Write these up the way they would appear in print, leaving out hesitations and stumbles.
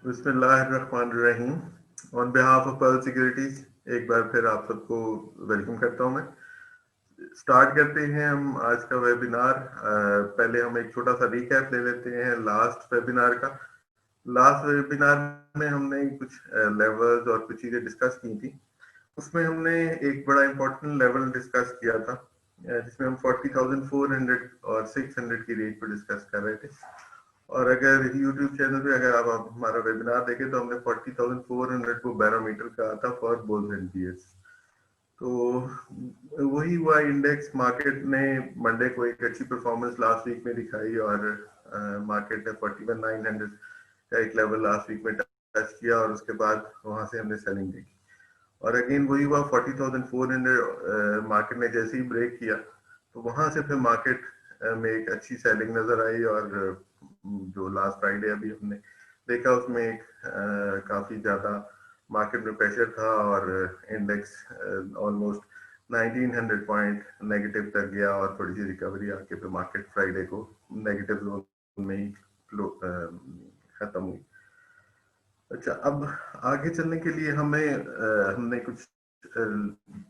बिस्मिल्लाहिर्रहमानिर्रहीम। On behalf of pearl securities एक बार फिर आप सबको वेलकम करता हूं मैं। स्टार्ट करते हैं हम आज का वेबिनार। पहले हम एक छोटा सा रिकैप ले लेते हैं लास्ट वेबिनार का। लास्ट वेबिनार में हमने कुछ लेवल्स और कुछ चीजें डिस्कस की थी। उसमें हमने एक बड़ा इंपॉर्टेंट लेवल डिस्कस किया था, जिसमें हम 40,400 और 600 की रेट पर डिस्कस कर रहे थे। और अगर YouTube चैनल पे अगर आप हमारा वेबिनार देखें तो हमने 40,400 को बैरोमीटर कहा था फॉर बुल्स एंड बियर्स। तो वही हुआ। इंडेक्स मार्केट ने मंडे को एक अच्छी परफॉर्मेंस लास्ट वीक में दिखाई और मार्केट ने 41,900 का एक लेवल लास्ट वीक में टच किया और उसके बाद वहां से हमने सेलिंग देखी। और अगेन वही हुआ, 40,400 मार्केट ने जैसे ही ब्रेक किया तो वहां से फिर मार्केट में एक अच्छी सेलिंग नजर आई। और जो लास्ट फ्राइडे अभी हमने देखा उसमें एक काफी ज्यादा मार्केट में प्रेशर था और इंडेक्स ऑलमोस्ट 1900 पॉइंट नेगेटिव तक गया और थोड़ी सी रिकवरी आके फिर मार्केट फ्राइडे को नेगेटिव जोन में ही खत्म हुई। अच्छा, अब आगे चलने के लिए हमने कुछ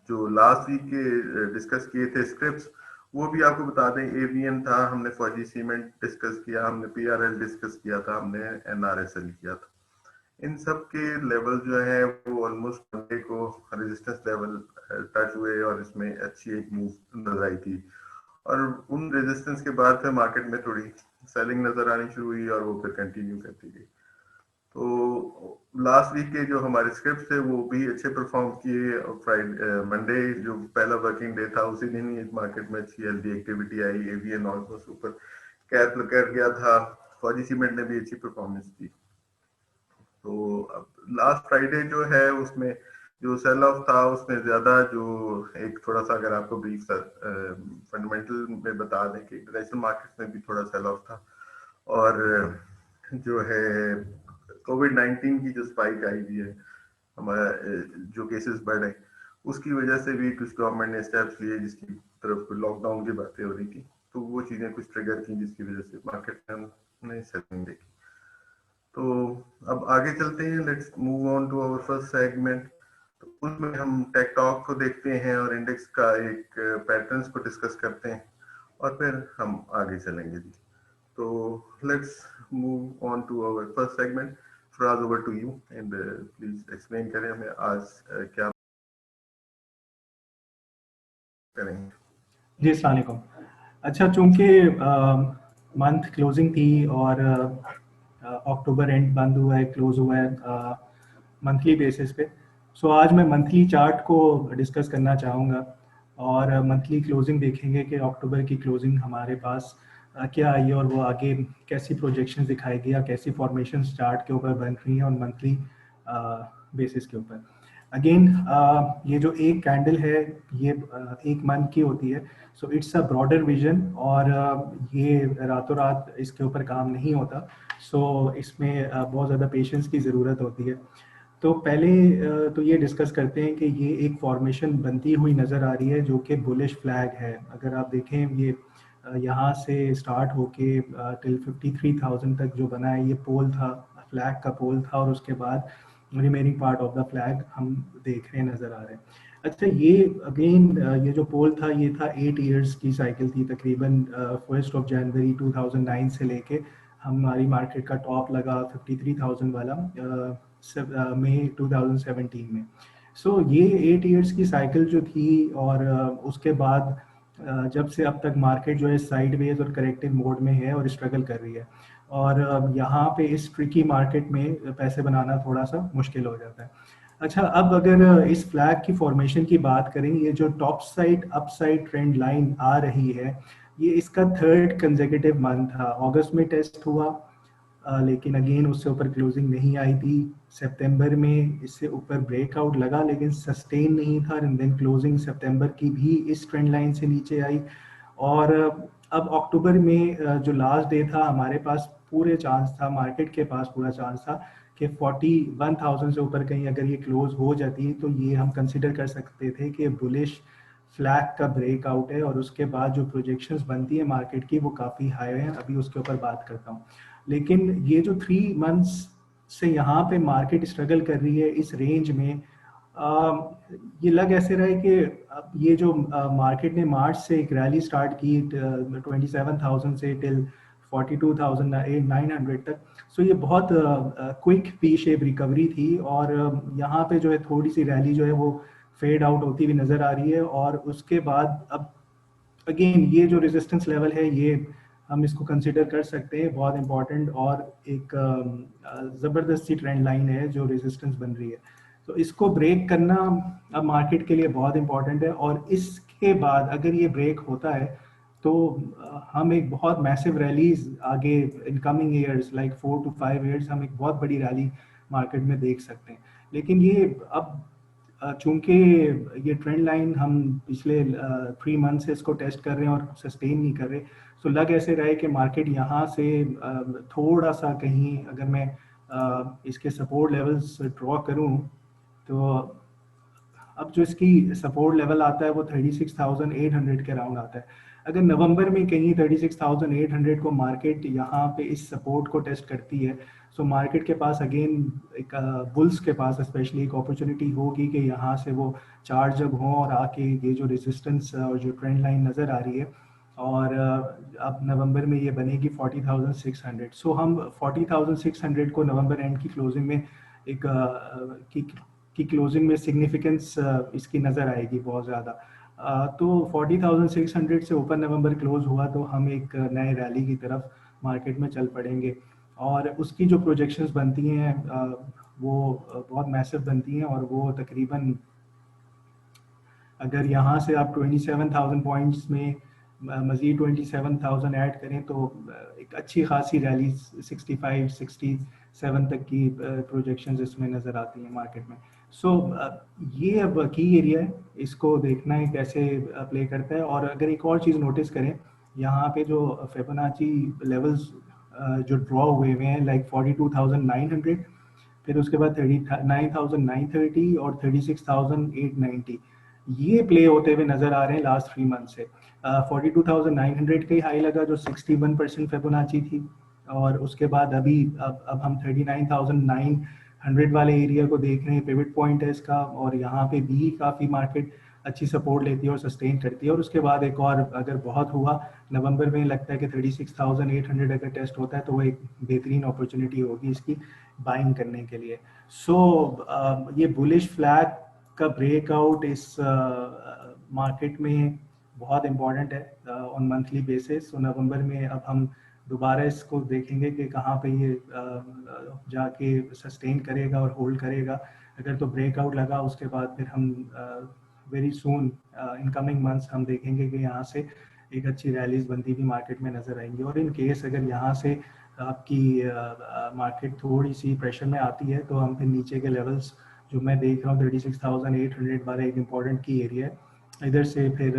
जो लास्ट वीक के डिस्कस किए थे स्क्रिप्ट्स, वो भी आपको बता दें। एवीएन था, हमने फौजी सीमेंट डिस्कस किया, हमने पीआरएल डिस्कस किया था, हमने एनआरएसएल किया था। इन सब के लेवल जो है वो ऑलमोस्ट मंडे को रेजिस्टेंस लेवल टच हुए और इसमें अच्छी एक मूव नजर आई थी। और उन रेजिस्टेंस के बाद फिर मार्केट में थोड़ी सेलिंग नजर आनी शुरू हुई और वो फिर कंटिन्यू करती गई। तो लास्ट वीक के जो हमारे स्क्रिप्ट थे वो भी अच्छे परफॉर्म किए। फ्राइडे मंडे जो पहला वर्किंग डे था उसी दिन ही मार्केट में अच्छी हेल्दी एक्टिविटी आई। एवीएन ऑलमोस्ट ऊपर कैप कर गया था। फौजी सीमेंट ने भी अच्छी परफॉर्मेंस दी। तो अब लास्ट फ्राइडे जो है उसमें जो सेल ऑफ था उसमें ज्यादा जो एक थोड़ा सा अगर आपको ब्रीफ फंडामेंटल में बता दें कि इंटरनेशनल मार्केट में भी थोड़ा सेल ऑफ था। और जो है कोविड-19 की जो स्पाइक आई हुई है, हमारा जो केसेस बढ़ रहे उसकी वजह से भी कुछ गवर्नमेंट ने स्टेप्स लिए जिसकी तरफ लॉकडाउन की बातें हो रही थी। तो वो चीजें कुछ ट्रिगर की जिसकी वजह से मार्केट में हमने सेलिंग देखी। तो अब आगे चलते हैं। Let's move on to our first segment. तो उसमें हम टेक टॉक को देखते हैं और इंडेक्स का एक पैटर्न्स को डिस्कस करते हैं और फिर हम आगे चलेंगे जी। तो let's move on to our first segment. Faraz, over to you and please explain करें हमें आज क्या करेंगे। जी, अस्सलाम वालेकुम। अच्छा, चूंकि मंथ क्लोजिंग थी और अक्टूबर एंड बंद हुआ है, क्लोज हुआ है मंथली बेसिस पे, सो आज मैं मंथली चार्ट को डिस्कस करना चाहूँगा और मंथली क्लोजिंग देखेंगे कि अक्टूबर की क्लोजिंग हमारे पास क्या आई है और वो आगे कैसी प्रोजेक्शंस दिखाएगी या कैसी फॉर्मेशन चार्ट के ऊपर बन रही हैं और मंथली बेसिस के ऊपर। अगेन ये जो एक कैंडल है ये एक मंथ की होती है, so it's a broader vision और ये रातों रात इसके ऊपर काम नहीं होता। सो इसमें बहुत ज़्यादा पेशेंस की ज़रूरत होती है। तो पहले तो ये डिस्कस करते हैं कि ये एक फॉर्मेशन बनती हुई नज़र आ रही है जो कि बुलिश फ्लैग है। अगर आप देखें ये यहाँ से स्टार्ट होके टिल 53,000 तक जो बना है, ये पोल था, फ्लैग का पोल था और उसके बाद remaining part of the flag हम देख रहे नज़र आ रहे हैं। अच्छा, ये अगेन ये जो पोल था ये था 8 इयर्स की साइकिल थी तकरीबन। 1 जनवरी 2009 से लेके हमारी मार्केट का टॉप लगा 53,000 वाला मई 2017 में। सो ये 8 इयर्स की साइकिल जो थी और उसके बाद जब से अब तक मार्केट जो है साइडवेज और करेक्टिव मोड में है और स्ट्रगल कर रही है और यहाँ पे इस ट्रिकी मार्केट में पैसे बनाना थोड़ा सा मुश्किल हो जाता है। अच्छा, अब अगर इस फ्लैग की फॉर्मेशन की बात करें, ये जो top side upside trend line आ रही है ये इसका थर्ड कंसेक्यूटिव मंथ था। अगस्त में टेस्ट हुआ लेकिन अगेन उससे ऊपर क्लोजिंग नहीं आई थी। सितंबर में इससे ऊपर ब्रेकआउट लगा लेकिन सस्टेन नहीं था एंड देन क्लोजिंग सितंबर की भी इस ट्रेंड लाइन से नीचे आई। और अब अक्टूबर में जो लास्ट डे था हमारे पास पूरे चांस था, मार्केट के पास पूरा चांस था कि 41,000 से ऊपर कहीं अगर ये क्लोज हो जाती है तो ये हम कंसिडर कर सकते थे कि बुलिश फ्लैग का ब्रेकआउट है और उसके बाद जो प्रोजेक्शंस बनती है मार्केट की वो काफ़ी हाई है। अभी उसके ऊपर बात करता हूँ। लेकिन ये जो 3 मंथ्स से यहाँ पे मार्केट स्ट्रगल कर रही है इस रेंज में। ये लग ऐसे रहा है कि अब ये जो मार्केट ने मार्च से एक रैली स्टार्ट की 27,000 से टिल 42,900 तक, सो ये बहुत क्विक पी शेप रिकवरी थी, और यहाँ पे जो है थोड़ी सी रैली जो है वो फेड आउट होती हुई नज़र आ रही है। और उसके बाद अब अगेन ये जो रेजिस्टेंस लेवल है ये हम इसको कंसिडर कर सकते हैं बहुत इंपॉर्टेंट, और एक ज़बरदस्ती ट्रेंड लाइन है जो रेजिस्टेंस बन रही है। तो इसको ब्रेक करना अब मार्केट के लिए बहुत इंपॉर्टेंट है, और इसके बाद अगर ये ब्रेक होता है तो हम एक बहुत मैसिव रैलीज आगे in coming years like 4 to 5 years हम एक बहुत बड़ी रैली मार्केट में देख सकते हैं। लेकिन ये अब चूंकि ये ट्रेंड लाइन हम पिछले 3 मंथ से इसको टेस्ट कर रहे हैं और सस्टेन नहीं कर रहे, तो लग ऐसे रहे कि मार्केट यहाँ से थोड़ा सा कहीं, अगर मैं इसके सपोर्ट लेवल्स ड्रॉ करूँ तो अब जो इसकी सपोर्ट लेवल आता है वो 36,800 के अराउंड आता है। अगर नवंबर में कहीं 36,800 को मार्केट यहाँ पे इस सपोर्ट को टेस्ट करती है, सो मार्केट के पास अगेन एक बुल्स के पास स्पेशली एक अपॉर्चुनिटी होगी कि यहाँ से वो चार्ट जब हों और आके ये जो रेजिस्टेंस और जो ट्रेंड लाइन नज़र आ रही है, और अब नवंबर में ये बनेगी 40,600। सो हम 40,600 को नवंबर एंड की क्लोजिंग में एक की क्लोजिंग में सिग्निफिकेंस इसकी नज़र आएगी बहुत ज़्यादा। तो 40,600 से ओपन नवंबर क्लोज हुआ तो हम एक नए रैली की तरफ मार्केट में चल पड़ेंगे, और उसकी जो प्रोजेक्शंस बनती हैं वो बहुत मैसिव बनती हैं, और वो तकरीबन अगर यहाँ से आप 27,000 पॉइंट्स में मज़ीद 27,000 ऐड करें तो एक अच्छी खासी रैली 65-67 तक की प्रोजेक्शंस इसमें नज़र आती हैं मार्केट में। सो ये अब की एरिया है, इसको देखना है कैसे प्ले करता है। और अगर एक और चीज़ नोटिस करें, यहाँ पे जो फिबोनाची लेवल्स जो ड्रॉ हुए हुए हैं लाइक 42,900, फिर उसके बाद 39,930 और 36,890, ये प्ले होते हुए नजर आ रहे हैं लास्ट 3 मंथ से। 42,900 का ही हाई लगा जो 61% फिबोनाची थी, और उसके बाद अभी अब हम 39,900 वाले एरिया को देख रहे हैं, पिवट पॉइंट है इसका, और यहाँ पे भी काफ़ी मार्केट अच्छी सपोर्ट लेती है और सस्टेन करती है। और उसके बाद एक और अगर बहुत हुआ नवंबर में, लगता है कि 36,800 अगर टेस्ट होता है तो वो एक बेहतरीन अपॉर्चुनिटी होगी इसकी बाइंग करने के लिए। सो ये बुलिश फ्लैग का ब्रेकआउट इस मार्केट में बहुत इम्पॉर्टेंट है ऑन मंथली बेसिस। सो नवंबर में अब हम दोबारा इसको देखेंगे कि कहाँ पे ये जाके सस्टेन करेगा और होल्ड करेगा। अगर तो ब्रेकआउट लगा उसके बाद फिर हम very soon in coming months हम देखेंगे कि यहाँ से एक अच्छी रैलीज बनती भी मार्केट में नजर आएंगी। और इन केस अगर यहाँ से आपकी मार्केट थोड़ी सी प्रेशर में आती है तो हम फिर नीचे के लेवल्स जो मैं देख रहा हूँ 36,800 वाला एक इम्पॉर्टेंट की एरिया है, इधर से फिर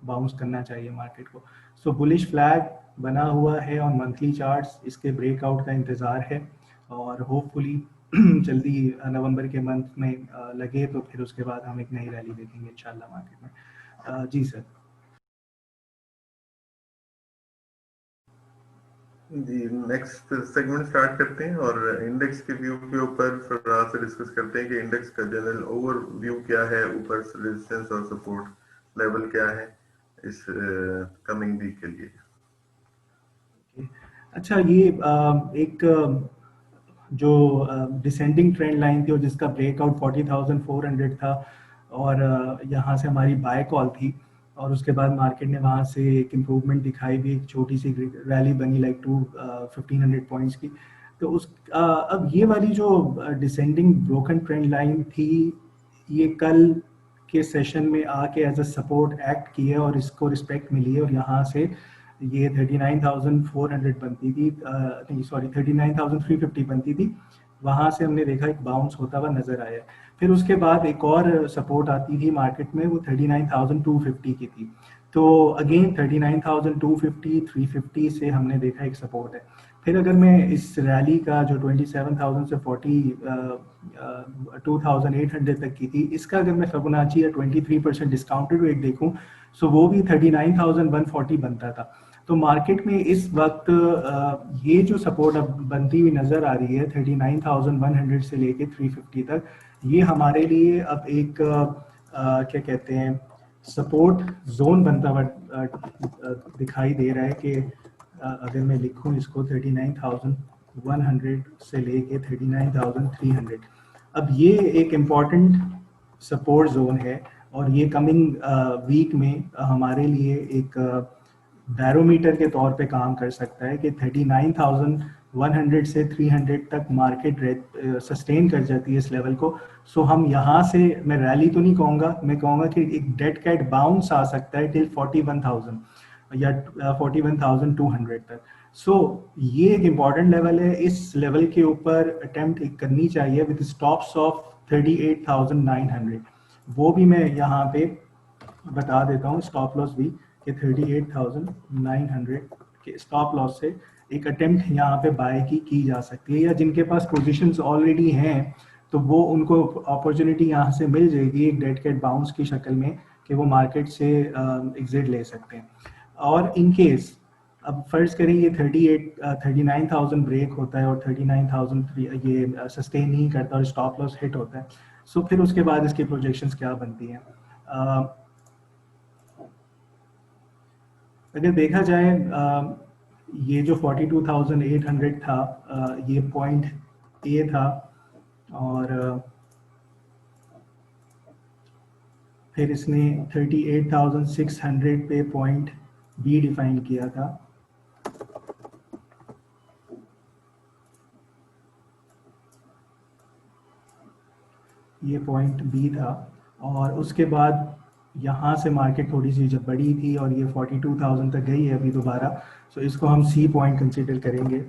बाउंस करना चाहिए मार्केट को। सो बुलिश फ्लैग बना हुआ है ऑन मंथली चार्ट्स, इसके ब्रेकआउट का इंतज़ार है, और होपफुली जल्दी नवंबर के मंथ में लगे तो फिर उसके बाद हम एक नई रैली देखेंगे इंशाल्लाह मार्केट में। जी सर। जी, नेक्स्ट सेगमेंट स्टार्ट करते हैं और इंडेक्स के व्यू के ऊपर थोड़ा सा डिस्कस करते हैं कि इंडेक्स का जनरल ओवरव्यू क्या है, ऊपर रेजिस्टेंस और सपोर्ट लेवल क्या है इस कमिंग वीक के लिए। अच्छा, ये एक जो डिसेंडिंग ट्रेंड लाइन थी और जिसका ब्रेकआउट 40,400 था, और यहाँ से हमारी बाय कॉल थी, और उसके बाद मार्केट ने वहाँ से एक इम्प्रूवमेंट दिखाई भी, एक छोटी सी रैली बनी लाइक 1500 पॉइंट्स की। तो उस अब ये वाली जो डिसेंडिंग ब्रोकन ट्रेंड लाइन थी, ये कल के सेशन में आके एज अ सपोर्ट एक्ट की है और इसको रिस्पेक्ट मिली है, और यहाँ से ये 39,400 बनती थी, नहीं सॉरी 39,350 बनती थी, वहाँ से हमने देखा एक बाउंस होता हुआ नजर आया। फिर उसके बाद एक और सपोर्ट आती थी मार्केट में, वो 39,250 की थी। तो अगेन 39,250 350 से हमने देखा एक सपोर्ट है। फिर अगर मैं इस रैली का जो 27,000 से 42,800 तक की थी, इसका अगर मैं फिबोनाची या 23% डिस्काउंटेड रेट देखूं, सो वो भी 39,140 बनता था। तो मार्केट में इस वक्त ये जो सपोर्ट अब बनती हुई नज़र आ रही है 39,100 से लेके 350 तक, ये हमारे लिए अब एक क्या कहते हैं सपोर्ट जोन बनता हुआ दिखाई दे रहा है कि अगर मैं लिखूं इसको 39,100 से लेके 39,300, अब ये एक इम्पॉर्टेंट सपोर्ट जोन है और ये कमिंग वीक में हमारे लिए एक बैरोमीटर के तौर पे काम कर सकता है कि 39,100 से 300 तक मार्केट सस्टेन कर जाती है इस लेवल को। सो हम यहाँ से, मैं रैली तो नहीं कहूँगा, मैं कहूँगा कि एक डेड कैट बाउंस आ सकता है टिल 41,000 या 41,200 तक। सो ये एक इम्पॉर्टेंट लेवल है, इस लेवल के ऊपर अटेम्प्ट करनी चाहिए विद स्टॉप्स ऑफ 38,900। वो भी मैं यहाँ पे बता देता हूँ स्टॉप लॉस भी कि 38,900 के स्टॉप लॉस से एक अटेम्प्ट यहाँ पे बाय की जा सकती है, या जिनके पास पोजीशंस ऑलरेडी हैं तो वो उनको अपॉर्चुनिटी यहाँ से मिल जाएगी एक डेड कैट बाउंस की शक्ल में कि वो मार्केट से एग्जिट ले सकते हैं। और इन केस अब फर्ज करें ये 39,000 ब्रेक होता है और 39,000 ये सस्टेन नहीं करता और स्टॉप लॉस हिट होता है, सो फिर उसके बाद इसकी प्रोजेक्शंस क्या बनती हैं। अगर देखा जाए ये जो 42,800 था, ये पॉइंट ए था और फिर इसने 38,600 पे पॉइंट बी डिफाइन किया था। ये पॉइंट बी था और उसके बाद यहाँ से मार्केट थोड़ी सी जब बढ़ी थी और ये 42,000 तक गई है अभी दोबारा, सो इसको हम सी पॉइंट कंसीडर करेंगे।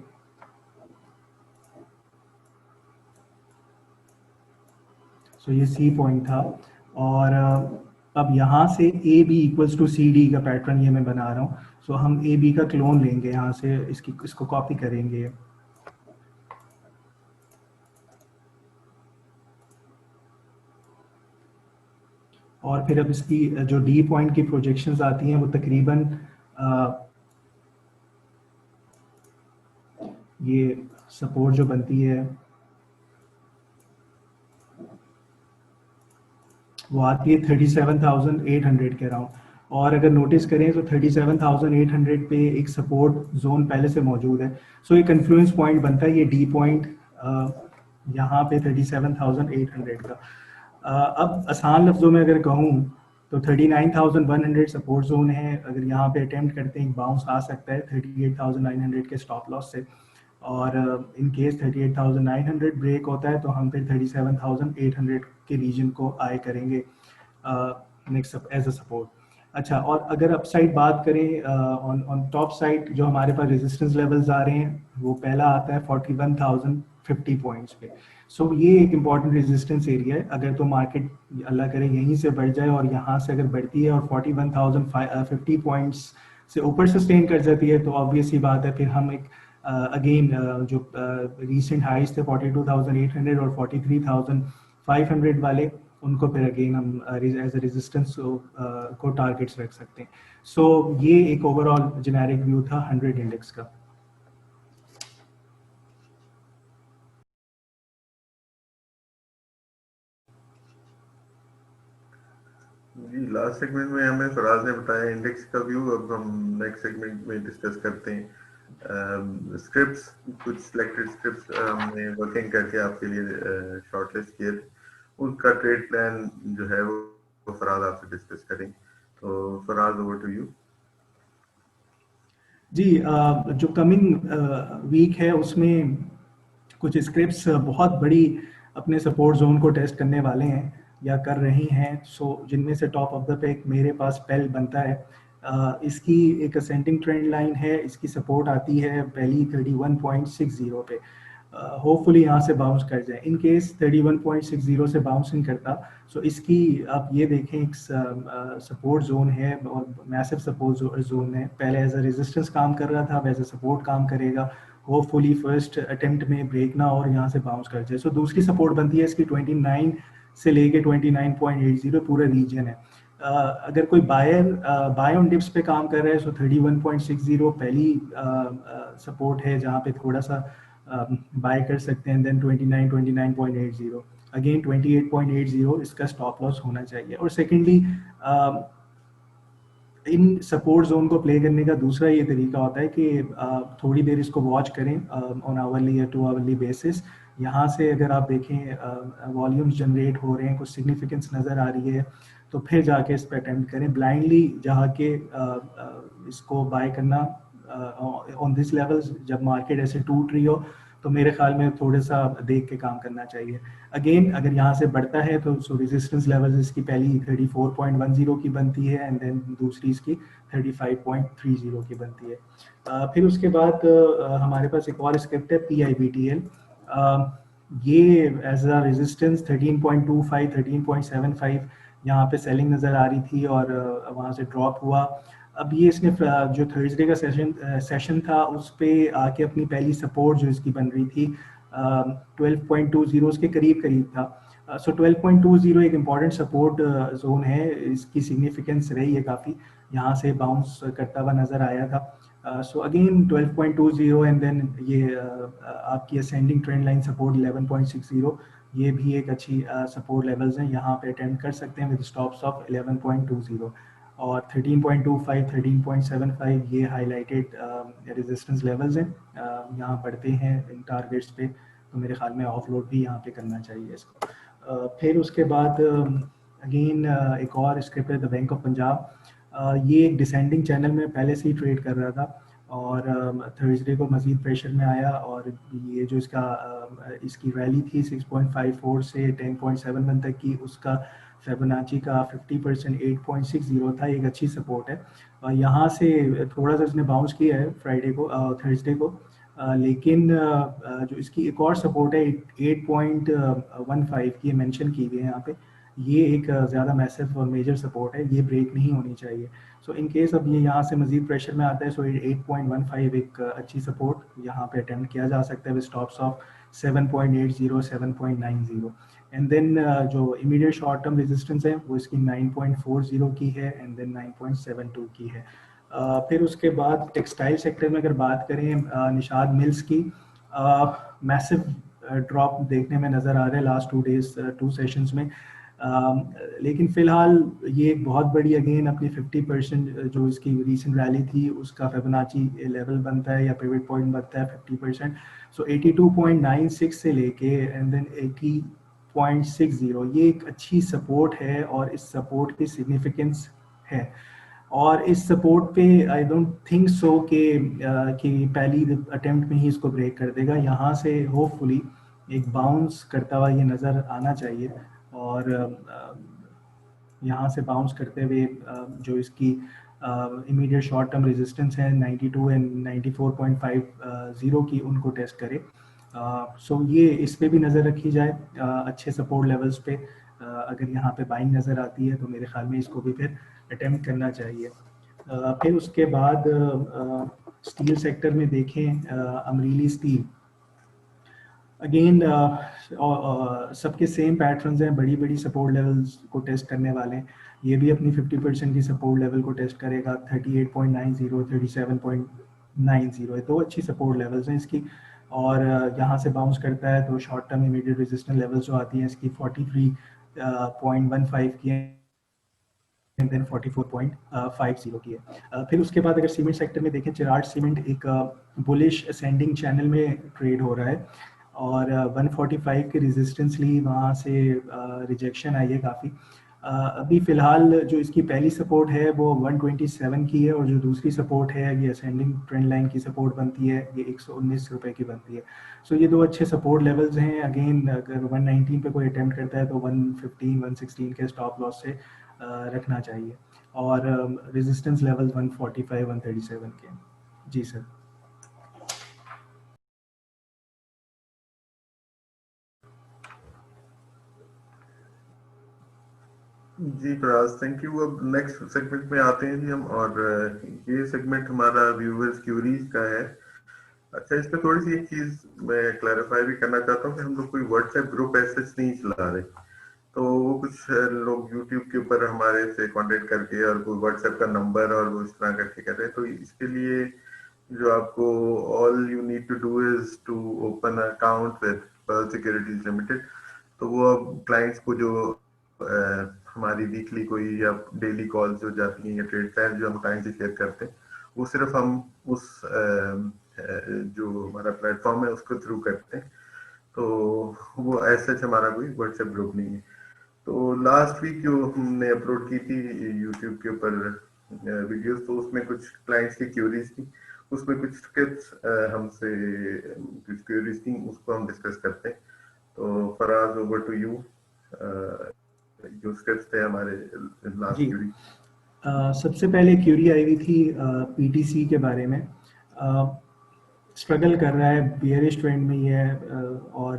सो ये सी पॉइंट था और अब यहाँ से A B equals to C D का पैटर्न ये मैं बना रहा हूँ। सो हम ए बी का क्लोन लेंगे यहाँ से, इसको कॉपी करेंगे और फिर अब इसकी जो डी पॉइंट की प्रोजेक्शंस आती हैं वो तकरीबन ये सपोर्ट जो बनती है वो आती है 37,800 के अराउंड। और अगर नोटिस करें तो 37,800 पे एक सपोर्ट जोन पहले से मौजूद है। सो एक इन्फ्लुएंस पॉइंट बनता है ये डी पॉइंट यहाँ पे 37,800 का। अब आसान लफ्ज़ों में अगर कहूँ तो 39,100 सपोर्ट जोन है, अगर यहाँ पे अटेम्प्ट करते हैं बाउंस आ सकता है 38,900 के स्टॉप लॉस से, और इन केस 38,900 ब्रेक होता है तो हम फिर 37,800 के रीजन को आए करेंगे नेक्स्ट एज अ सपोर्ट। अच्छा, और अगर अपसाइड बात करें ऑन टॉप साइड जो हमारे पास रेजिस्टेंस लेवल्स आ रहे हैं वो पहला आता है 41,050 पॉइंट्स पे। सो ये एक इम्पॉर्टेंट रेजिस्टेंस एरिया है। अगर तो मार्केट अल्लाह करे यहीं से बढ़ जाए और यहाँ से अगर बढ़ती है और 41,050 पॉइंट्स से ऊपर सस्टेन कर जाती है तो ऑब्वियस ही बात है फिर हम एक अगेन जो रीसेंट हाइज थे 42,800 और 43,500 वाले, उनको फिर अगेन हम एज ए रेजिस्टेंस को टारगेट्स रख सकते हैं। सो ये एक ओवरऑल जेनेरिक व्यू था 100 इंडेक्स का। जी, लास्ट सेगमेंट में हमें फराज ने बताया इंडेक्स का व्यू। अब हम नेक्स्ट सेगमेंट में डिस्कस करते हैं स्क्रिप्ट्स। कुछ सिलेक्टेड स्क्रिप्ट्स हमने वर्किंग करके आपके लिए शॉर्टलिस्ट किए थे, उसका ट्रेड प्लान जो है वो फराज आपसे डिस्कस करेंगे। तो फराज, ओवर टू यू। जी, जो कमिंग वीक है उसमें कुछ स्क्रिप्ट्स बहुत बड़ी अपने सपोर्ट जोन को टेस्ट करने वाले हैं या कर रही हैं। सो जिनमें से टॉप ऑफ द पैक मेरे पास पेल बनता है। इसकी एक असेंडिंग ट्रेंड लाइन है, इसकी सपोर्ट आती है पहली 31.60 पे। होपफुली यहाँ से बाउंस कर जाए। इन केस 31.60 से बाउंस नहीं करता सो इसकी आप ये देखें एक सपोर्ट जोन है और मैसिव सपोर्ट जोन है। पहले एज अ रेजिस्टेंस काम कर रहा था, वैसे सपोर्ट काम करेगा। होपफुली फर्स्ट अटेम्प्ट में ब्रेक ना और यहाँ से बाउंस कर जाए। सो दूसरी सपोर्ट बनती है इसकी 29 से लेके 29.80 पूरा रीजन है। अगर कोई बायर बाय ऑन डिप्स पे काम कर रहा है, सो 31.60 पहली सपोर्ट है जहाँ पे थोड़ा सा बाय कर सकते हैं, देन 29 अगेन 28.80 इसका स्टॉप लॉस होना चाहिए। और सेकेंडली इन सपोर्ट जोन को प्ले करने का दूसरा ये तरीका होता है कि थोड़ी देर इसको वॉच करें ऑन आवरली या 2 आवरली बेसिस। यहाँ से अगर आप देखें वॉल्यूम्स जनरेट हो रहे हैं, कुछ सिग्निफिकेंस नज़र आ रही है, तो फिर जाके इस पर अटेम्प्ट करें। ब्लाइंडली जहाँ के इसको बाय करना ऑन दिस लेवल्स, जब मार्केट ऐसे टूट रही हो, तो मेरे ख्याल में थोड़ा सा देख के काम करना चाहिए। अगेन अगर यहाँ से बढ़ता है तो सो रेजिस्टेंस लेवल्स इसकी पहली 34.10 की बनती है, एंड देन दूसरी इसकी 35.30 की बनती है। फिर उसके बाद हमारे पास एक और स्क्रिप्ट है PIBTL। ये एज अ रेजिस्टेंस 13.25 13.75 यहाँ पे सेलिंग नज़र आ रही थी और वहाँ से ड्रॉप हुआ। अब ये इसने जो थर्सडे का सेशन था उस पे आके अपनी पहली सपोर्ट जो इसकी बन रही थी 12.20 के करीब था। सो 12.20 एक इम्पॉर्टेंट सपोर्ट जोन है, इसकी सिग्निफिकेंस रही है काफ़ी, यहाँ से बाउंस करता हुआ नज़र आया था। सो अगेन 12.20 एंड देन ये आपकी असेंडिंग ट्रेंड लाइन सपोर्ट 11.60, ये भी एक अच्छी सपोर्ट लेवल्स हैं, यहाँ पे अटेम्प्ट कर सकते हैं विद स्टॉप्स ऑफ 11.20। और 13.25 13.75 ये हाईलाइटेड रेजिस्टेंस लेवल्स हैं। यहाँ बढ़ते हैं इन टारगेट्स पे, तो मेरे ख्याल में ऑफलोड भी यहाँ पे करना चाहिए इसको। फिर उसके बाद अगेन एक और स्क्रिप्ट है द बैंक ऑफ पंजाब। ये एक डिसेंडिंग चैनल में पहले से ही ट्रेड कर रहा था और थर्सडे को मज़ीद प्रेशर में आया, और ये जो इसकी रैली थी 6.54 से 10.71 तक की, उसका फिबोनाची का 50% 8.60 था, एक अच्छी सपोर्ट है। यहाँ से थोड़ा सा इसने बाउंस किया है फ्राइडे को थर्सडे को, लेकिन जो इसकी एक और सपोर्ट है 8.15 की मेंशन की गई है यहाँ पे, ये एक ज़्यादा मैसिव और मेजर सपोर्ट है, ये ब्रेक नहीं होनी चाहिए। सो इन केस अब ये यहाँ से मज़ीद प्रेशर में आता है, सो 8.15 एक अच्छी सपोर्ट यहाँ पे अटेम्प्ट किया जा सकता है with stops of 7.80 7.90। And then जो इमीडिएट शॉर्ट टर्म रेजिस्टेंस है वो इसकी 9.40 की है, एंड देन 9.72 की है। फिर उसके बाद टेक्सटाइल सेक्टर में अगर बात करें निशाद मिल्स की, मैसिव ड्रॉप देखने में नज़र आ रहा है लास्ट 2 सेशंस में। लेकिन फ़िलहाल ये एक बहुत बड़ी अगेन अपनी 50% जो इसकी रीसेंट रैली थी उसका फिबोनाची लेवल बनता है या पिवट पॉइंट बनता है 50%। सो 82.96 से लेके एंड देन 80.60 ये एक अच्छी सपोर्ट है, और इस सपोर्ट की सिग्निफिकेंस है। और इस सपोर्ट पे आई डोंट थिंक सो कि पहली अटेम्प्ट में ही इसको ब्रेक कर देगा, यहाँ से होपफुली एक बाउंस करता हुआ ये नज़र आना चाहिए। और यहाँ से बाउंस करते हुए जो इसकी इमीडिएट शॉर्ट टर्म रेजिस्टेंस है 92 एंड 94.50 की, उनको टेस्ट करे। सो ये इस पे भी नज़र रखी जाए अच्छे सपोर्ट लेवल्स पे। अगर यहाँ पे बाइंग नज़र आती है तो मेरे ख्याल में इसको भी फिर अटेम्प्ट करना चाहिए। फिर उसके बाद स्टील सेक्टर में देखें अमरीली स्टील, अगेन सबके सेम पैटर्न्स हैं, बड़ी बड़ी सपोर्ट लेवल्स को टेस्ट करने वाले हैं। ये भी अपनी 50% की सपोर्ट लेवल को टेस्ट करेगा 38.90 37.90, दो अच्छी सपोर्ट लेवल्स हैं इसकी। और यहाँ से बाउंस करता है तो short term immediate resistance levels जो आती हैं इसकी 43.15 की है, एंड देन 44.50 की है। फिर उसके बाद अगर सीमेंट सेक्टर में देखें, चिराग सीमेंट एक बुलिश असेंडिंग चैनल में ट्रेड हो रहा है, और 145 की रेजिस्टेंस ली, वहाँ से रिजेक्शन आई है काफ़ी। अभी फ़िलहाल जो इसकी पहली सपोर्ट है वो 127 की है, और जो दूसरी सपोर्ट है ये असेंडिंग ट्रेंड लाइन की सपोर्ट बनती है, ये 119 रुपये की बनती है। सो ये दो अच्छे सपोर्ट लेवल्स हैं। अगेन अगर 119 पे कोई अटेम्प्ट करता है तो 115 116 के स्टॉप लॉस से रखना चाहिए, और रेजिस्टेंस लेवल 145 137 के। जी सर। जी प्रयास, थैंक यू। अब नेक्स्ट सेगमेंट में आते हैं जी हम, और ये सेगमेंट हमारा व्यूअर्स क्यूरीज का है। अच्छा, इसमें थोड़ी सी एक चीज मैं क्लैरिफाई भी करना चाहता हूँ कि हम लोग कोई व्हाट्सएप ग्रुप ऐसे नहीं चला रहे। तो वो कुछ लोग YouTube के ऊपर हमारे से कांटेक्ट करके और कोई व्हाट्सएप का नंबर और वो इस तरह करके कर रहे हैं। तो इसके लिए जो आपको all you need to do is to open account with Pearl Securities Limited. तो वो अब क्लाइंट्स को जो हमारी वीकली कोई या डेली कॉल्स जो जाती हैं या ट्रेड प्लान जो हम क्लाइंट से शेयर करते हैं, वो सिर्फ हम उस जो हमारा प्लेटफॉर्म है उसको थ्रू करते हैं। तो वो ऐसा हमारा कोई व्हाट्सएप ग्रुप नहीं है। तो लास्ट वीक जो हमने अपलोड की थी यूट्यूब के ऊपर वीडियोस, तो उसमें कुछ क्लाइंट्स की क्यूरीज थी, उसमें कुछ टिप्स हमसे कुछ क्यूरीज थी, उसको हम डिस्कस करते हैं। तो फराज, ओवर टू यू, जो स्टेप्स थे हमारे जी। Last Curie. सबसे पहले क्यूरी आई हुई थी पीटीसी के बारे में। स्ट्रगल कर रहा है, बियरिश ट्रेंड में ही है, और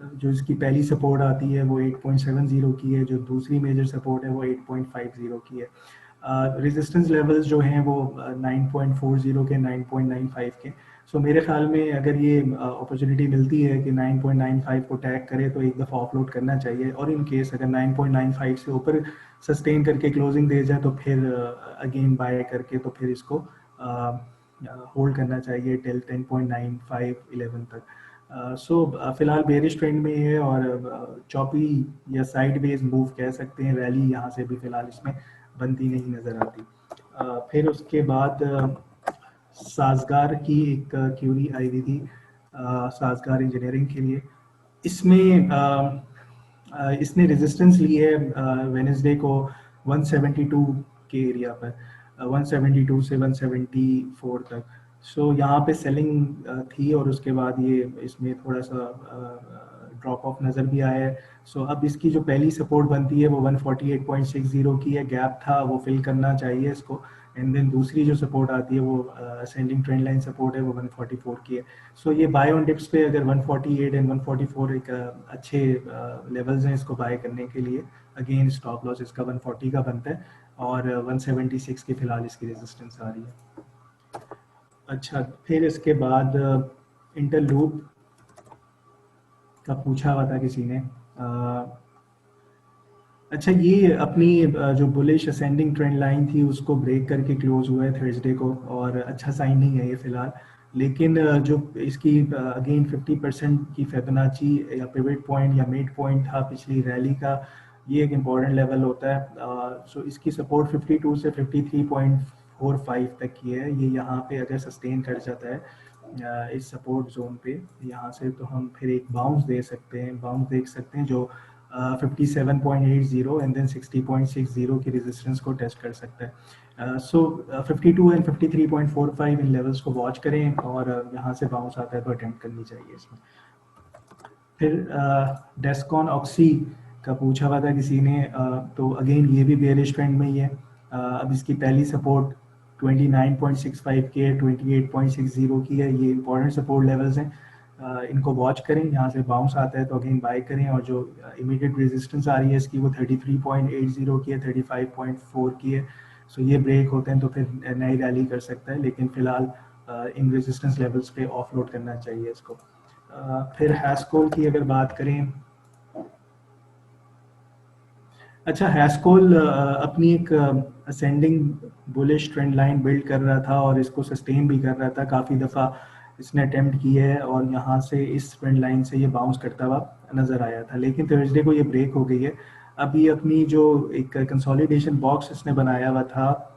जो इसकी पहली सपोर्ट आती है वो 8.70 की है, जो दूसरी मेजर सपोर्ट है वो 8.50 की है। रेजिस्टेंस लेवल्स जो हैं वो 9.40 के, 9.95 के। सो मेरे ख्याल में अगर ये अपॉर्चुनिटी मिलती है कि 9.95 को टैग करे तो एक दफ़ा ऑफलोड करना चाहिए, और इन केस अगर 9.95 से ऊपर सस्टेन करके क्लोजिंग दे जाए तो फिर अगेन बाय करके तो फिर इसको होल्ड करना चाहिए टिल 10.95-11 तक। सो फिलहाल बेरिश ट्रेंड में है और चॉपी या साइड बेस मूव कह सकते हैं, रैली यहाँ से भी फिलहाल इसमें बनती नहीं नज़र आती। फिर उसके बाद साजगार की एक क्यूरी आई हुई थी, साजगार इंजीनियरिंग के लिए। इसमें इसने रेजिस्टेंस ली है वेनेसडे को 172 के एरिया पर, 172 से 174 तक। सो यहाँ पे सेलिंग थी और उसके बाद ये इसमें थोड़ा सा ड्रॉप ऑफ नज़र भी आया है। सो अब इसकी जो पहली सपोर्ट बनती है वो 148.60 की है, गैप था वो फिल करना चाहिए इसको। एंड देन दूसरी जो सपोर्ट आती है वो असेंडिंग ट्रेंड लाइन सपोर्ट है, वो 144 की है। सो ये बाय ऑन डिप्स पे अगर 148 एंड 144 एक अच्छे लेवल्स हैं इसको बाय करने के लिए। अगेन स्टॉप लॉस इसका 140 का बनता है और 176 की फिलहाल इसकी रेजिस्टेंस आ रही है। अच्छा, फिर इसके बाद इंटरलूप का पूछा हुआ था किसी ने। अच्छा, ये अपनी जो बुलिश असेंडिंग ट्रेंड लाइन थी उसको ब्रेक करके क्लोज हुआ है थर्सडे को, और अच्छा साइन नहीं है ये फिलहाल। लेकिन जो इसकी अगेन 50% की फिबोनाची या पिवट पॉइंट या मिड पॉइंट था पिछली रैली का, ये एक इम्पॉर्टेंट लेवल होता है। सो इसकी सपोर्ट 52 से 53.45 तक की है। ये यहाँ पे अगर सस्टेन कर जाता है इस सपोर्ट जोन पे यहाँ से, तो हम फिर एक बाउंस दे सकते हैं, बाउंस देख सकते हैं जो 57.80 एंड देन 60.60 की रेजिस्टेंस को टेस्ट कर सकता है। सो 52 एंड 53.45 इन लेवल्स को वॉच करें, और यहाँ से बाउंस आता है तो अटेम्प्ट करनी चाहिए इसमें। फिर डेस्कॉन ऑक्सी का पूछा हुआ था किसी ने, तो अगेन ये भी बेयरिश ट्रेंड में ही है। अब इसकी पहली सपोर्ट 29.65 की है, 28.60 की है, ये इंपॉर्टेंट सपोर्ट लेवल्स हैं। इनको वॉच करें, यहाँ से बाउंस आता है तो अगेन बाय करें, और जो इमीडिएट रेजिस्टेंस आ रही है इसकी वो 33.80 की है, 35.4 की है। सो ये ब्रेक होते हैं तो फिर नई रैली कर सकता है, लेकिन फिलहाल इन रेजिस्टेंस लेवल्स पे ऑफलोड करना चाहिए इसको। फिर हैस्कोल की अगर बात करें, अच्छा हैस्कोल अपनी एक ascending bullish trend line build कर रहा था और इसको सस्टेन भी कर रहा था, काफ़ी दफ़ा इसने अटेम्प्ट की है और यहाँ से इस ट्रेंड लाइन से ये बाउंस करता हुआ नज़र आया था, लेकिन थर्सडे को ये ब्रेक हो गई है। अभी अपनी जो एक कंसोलिडेशन बॉक्स इसने बनाया हुआ था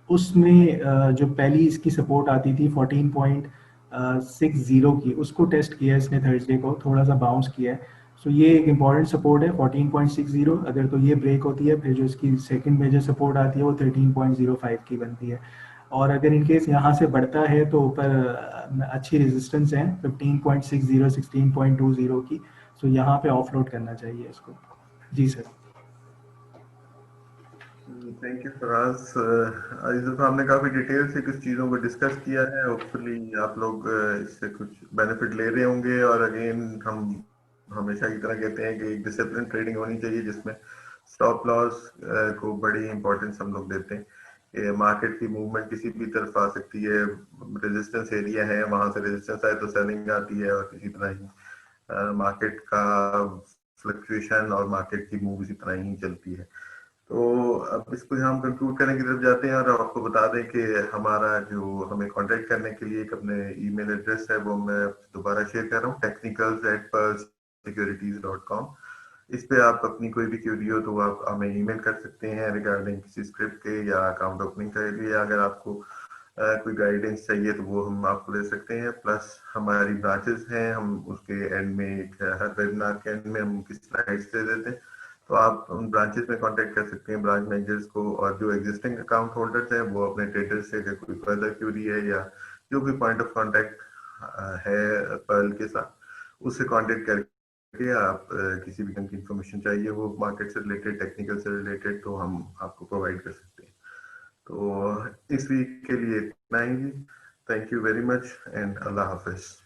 उसमें जो पहली इसकी सपोर्ट आती थी 14.60 की, उसको टेस्ट किया इसने थर्सडे को, थोड़ा सा बाउंस किया है। सो ये एक इम्पॉर्टेंट सपोर्ट है 14.60, अगर तो ये ब्रेक होती है फिर जो इसकी सेकंड मेजर सपोर्ट आती है वो 13.05 की बनती है, और अगर इनकेस यहाँ से बढ़ता है तो ऊपर अच्छी रेजिस्टेंस है 15.60, 16.20 की। सो यहाँ पे ऑफलोड करना चाहिए इसको। जी सर। Thank you Faraz. आज दफा हमने काफी डिटेल से कुछ चीजों को डिस्कस किया है, होपफुली आप लोग इससे कुछ बेनिफिट ले रहे होंगे। और अगेन हम हमेशा की तरह कहते हैं कि एक डिसिप्लिन ट्रेडिंग होनी चाहिए जिसमें स्टॉप लॉस को बड़ी इंपॉर्टेंस हम लोग देते हैं कि मार्केट की मूवमेंट किसी भी तरफ आ सकती है, रेजिस्टेंस एरिया है वहां से रेजिस्टेंस आए तो सेलिंग आती है और किसी तरह ही मार्केट का फ्लक्चुएशन और मार्केट की मूव्स इतना ही चलती है। तो अब इसको हम कंक्लूड करने की तरफ जाते हैं और आपको बता दें कि हमारा जो हमें कांटेक्ट करने के लिए एक अपने ईमेल एड्रेस है वो मैं दोबारा शेयर कर रहा हूँ, technicals@pearlsecurities.com। इस पे आप अपनी कोई भी क्यूरी हो तो आप हमें ईमेल कर सकते हैं रिगार्डिंग किसी स्क्रिप्ट के या अकाउंट ओपनिंग के लिए। अगर आपको कोई गाइडेंस चाहिए तो वो हम आपको दे सकते हैं। प्लस हमारी ब्रांचेस हैं, हम उसके एंड में हर वेबिनार के एंड में हम उनकी स्लाइड्स दे देते हैं, तो आप उन ब्रांचेस में कांटेक्ट कर सकते हैं ब्रांच मैनेजर्स को। और जो एग्जिस्टिंग अकाउंट होल्डर्स हैं वो अपने ट्रेडर्स से अगर कोई फर्दर क्यूरी है या जो भी पॉइंट ऑफ कांटेक्ट है पर्ल के साथ, उससे कांटेक्ट करके आप किसी भी की इंफॉर्मेशन चाहिए वो मार्केट से रिलेटेड, टेक्निकल से रिलेटेड, तो हम आपको प्रोवाइड कर सकते हैं। तो इस वीक के लिए इतना ही। Thank you very much and अल्लाह हाफिज।